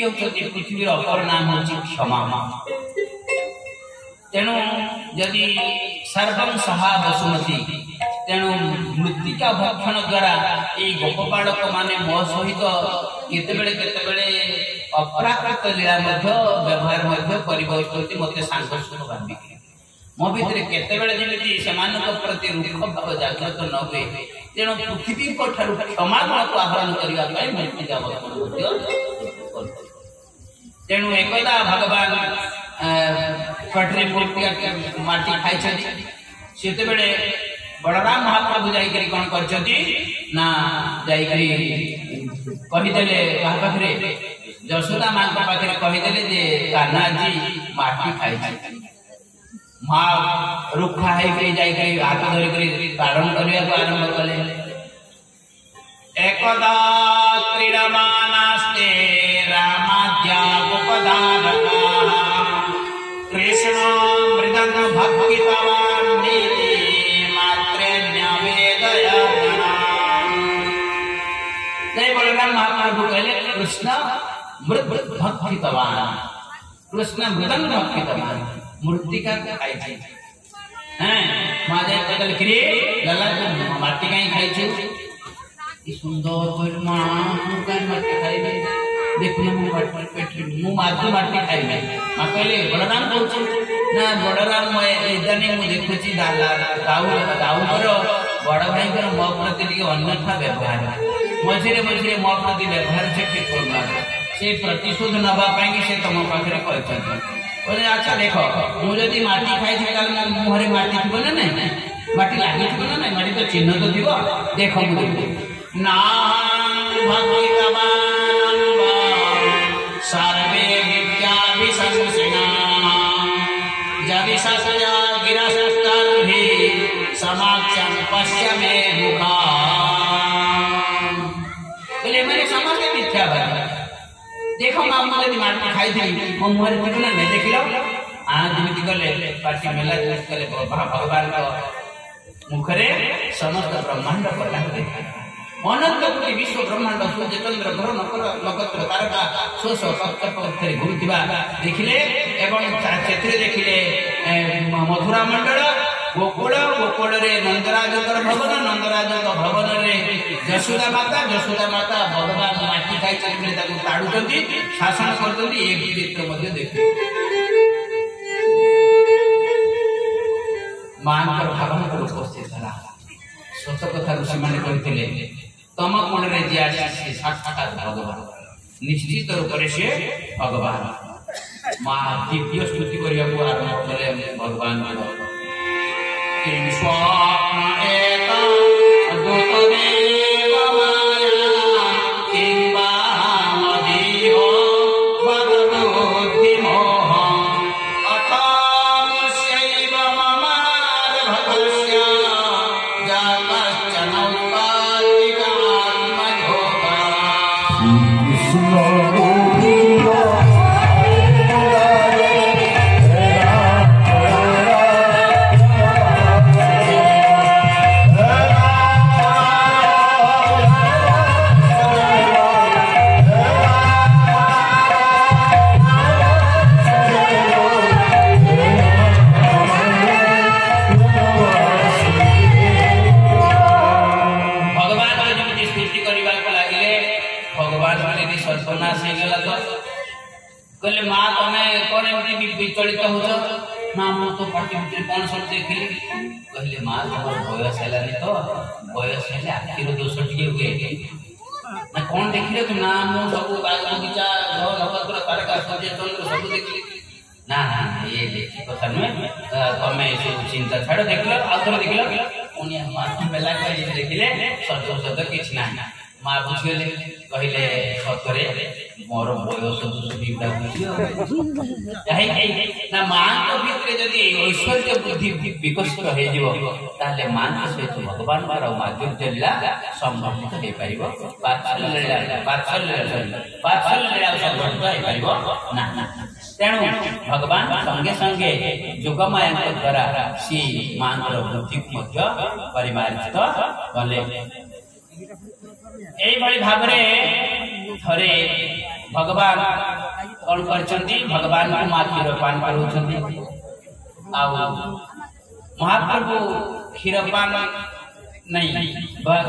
होती पृथ्वी अपर नाम होची क्षमा। तेणु जदि सर्वं सहा वसुमती तेणु मृत्तिका भक्षण द्वारा ये गोपबालक माने मो सहित केतेबेले अपराकृत लीला व्यवहार करते मते सांघर्षिक भावी मो भितर केतेबेले जेमिति सेमानक प्रति रुख भाव जागृत न हुए तेणु पृथ्वी ठारू क्षमा को आहरण करने मृत्तिका भक्षण। तेणु एकदा भगवान कटरे मूर्ति माटी खाई से बलराम महाप्रभु जाइकरी कौन करछथि ना जाइकरी कहिदेले पाखरे यशोदा मां के पाखरे कहिदेले जे कान्हा जी माटी खाई मां रुखा है के जाइकरी हाथ धरि करी पालन करिया को आरंभ कले। एकदा क्रीडमानास्ते रामाद्या गोपदानका कृष्ण मृदंग भक्तितवान् नीति बलराम महाप्रभु कहले कृष्ण मृद भक्तितवान कृष्ण मृदंग भक्तितवान मृत्तिका खाई छै हैं माजे कहले कि लला तू माटी काई खाई छै ई सुंदर कोइ मां तू काई माटी खाइबे देखुन मु पेट मु माटी खाइबे मां कहले बलराम कहछ ना बलराम एजाने मु देखुची दाऊर बड़ भाई मो प्रति अन्यथा व्यवहार मझे मझे मो प्रति व्यवहार से ठीक करना से प्रतिशोध नापी से तुम पाखे कहते अच्छा देख मुझे माटी खाई मुहरे माटी थी ना ना माटी लगी थी ना ना माटी तो चिन्ह तो थी देख ना सर्वे विद्याभिशंसिना यदि ससया गिरशस्तर्हि समाक्षं पश्य मे मुखा बोले मेरे समस्त मिथ्या भाई देखो मां मुझे माटी खाई थी मो मुहरे थी ना नहीं देखिलो आज जेमिति गले पाटी मेला कले भगवान को मुखरे समस्त ब्रह्मांड प्रदान देखा अनंत कोटि विश्व ब्रह्मांड सूर्य चंद्र ग्रह नक्षत्र तारका शोष कक्षपक्षरे घुरुथिबा देखिले एवं क्षेत्र देखिले मथुरा मंडल गोकुल गोकुल रे नंदराजकर भवन नंदराजक भवन रे यशोदा माता भगवान माटी खाई चले ताकू ताडुचंती शासन करचंती एक चित्र मध्ये देखि मानकर भावना को उपस्थित हला सत कथा ऋषि माने कहथिले तम कोण रे जे आसी साक्षात भगवान निश्चित रूप से भगवान मां दिव्य स्तुति करिया को आरंभ कले भगवान किं स्वात्मा एका अद्भुत देव माया किं वामदेव भगवद्भक्ति मोह अथामस्यैव ममार भगस्य जातश्च नौपातिकात्मयोगा कहले मां तमे कोन एमती विचलित होछ ना मु तो पाटी भितर कोन सब देखिली कहले मां तमर बयस हेलानी तो बयस हेले आखिर दोष टिके हुए ना कोन देखिले तो ना मु सब बाग बगीचा घर नक्षत्र तारका सूर्य चंद्र सब देखिली ना ना ये देखि कथा न तमे सब चिंता छाड़ देखलो आथर देखलो उनी मां मेला कर देखिले सत किछ ना मां बुझले कहले सतरे मोर बयस सुबिधा ना मां को भितर जदि ऐश्वर्य बुद्धि विकसित हो जीवो ताले मां के सहित भगवान बार माधुर्य लीला संबंधित हो पारिबो वात्सल्य संबंधित हो पारिबो ना तेणु भगवान संगे संगे जोगमाया द्वारा सी मां बुद्धि मध्य परिमार्जित कले एई भली भाबरे थरे भगवान कौन करछंती भगवान को मां क्षीरपान करूछंती आ महाप्रभु क्षीरपान नहीं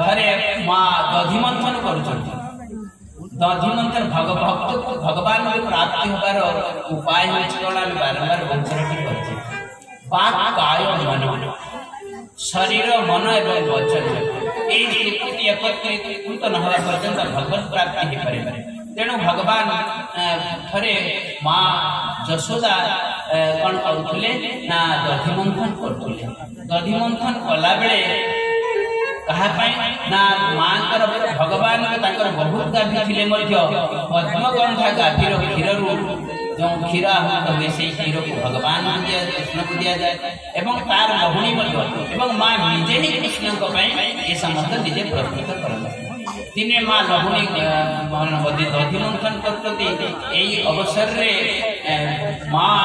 घरे मां दधि मंथन करूछंती दधि मंथन भक्त भगवान को प्राप्ति होबार उपाय होना बारंबार वंचन करछे बात काय मन शरीर मन एवं वचन एकत्रित न होगा पर्यंत भगवत प्राप्ति हो पारे तेणु भगवान थरे माँ जशोदा कौन करुले ना दधि मंथन करुले दधि मंथन कला बेले ना माँ भगवान बहुत गाधी थे पद्मगंधा गाधीर क्षीर जो क्षीर आहूत हुए से क्षीर को भगवान कृष्ण को दि जाए एवं तार लहुणी माँ निजे ही कृष्ण ये समस्त निजे प्रस्तुत कर दिने माँ लहुणी दधि मंथन कर अवसर माँ